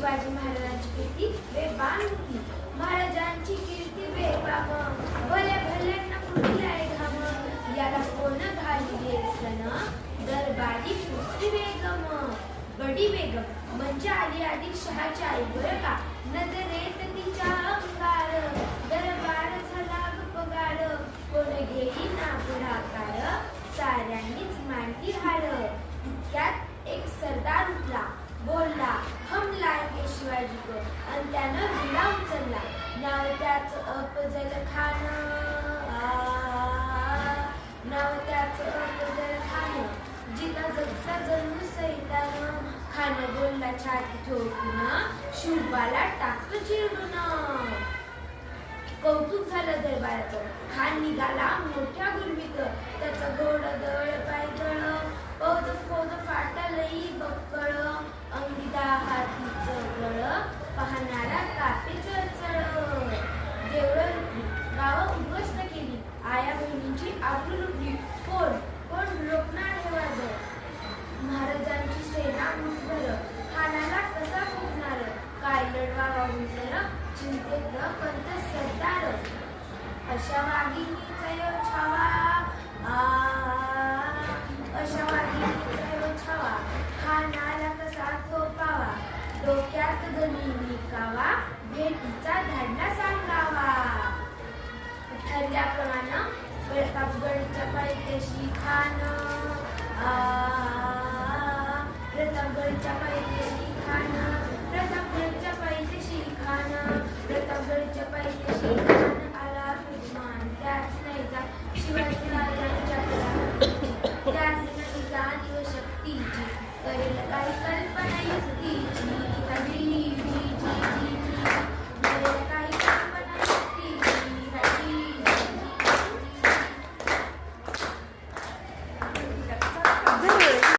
शिवाजी महाराजांची कीर्ती बेबान होती. महाराजांची कीर्ती बेबाम, भले भल्यांना फुटलाय घाम. याला कोण घाली सन, दरबारी पुत्री बेगम. बडी बेगम म्हणजे आली आदिलशहाची आई बरं का. नजरेत तिच्या अंगार, दरबार झाला गपगार. कोण घेई ना पुढाकार, साऱ्यांनीच मांडली हार. इतक्यात एक सरदार उठला, बोलला हम लायके शिवाजी को. आणि त्यानं विडा उचलला. नाव त्याचं अफजल खान, नाव त्याचं अफजल खान. जिना जगता जणू सैतान. खान बोलला छाती ठोकून, शिवबाला टाकलं चिरडून. कौतुक झालं दरबाराचं. खान निघाला मोठ्या गुरमीत, त्याचं घोडं दळ पायदळ. फौज फौज फाटलई बक्कळ, अंगी हातीचं गळ. पाहणारा कापे चळचळ. देवळं गावं उद्ध्वस्त केली, आया बहिणींची आबरू लुटली. कोण कोण रोखणार हे वादळ. महाराजांची सेना मुठभर, खानाला कसा फुकणार. काय लढवा वाहून चिंतेत पंत सरदार. अशा वाघिणीचा यो छावा, अशा वाघिणीचा यो छावा. खानाला कसा थोपावा, डोक्यात धनी निकावा. भेटीचा धाडला सांगावा. ठरल्याप्रमाणे प्रतापगडच्या पायथ्याशी खान, प्रतापगडच्या पायथ्याशी खान. प्रतापगडच्या पायथ्याशी खान, प्रतापगडच्या पायथ्याशी खान. आला विद्वान त्याच नाही जा शिवाजी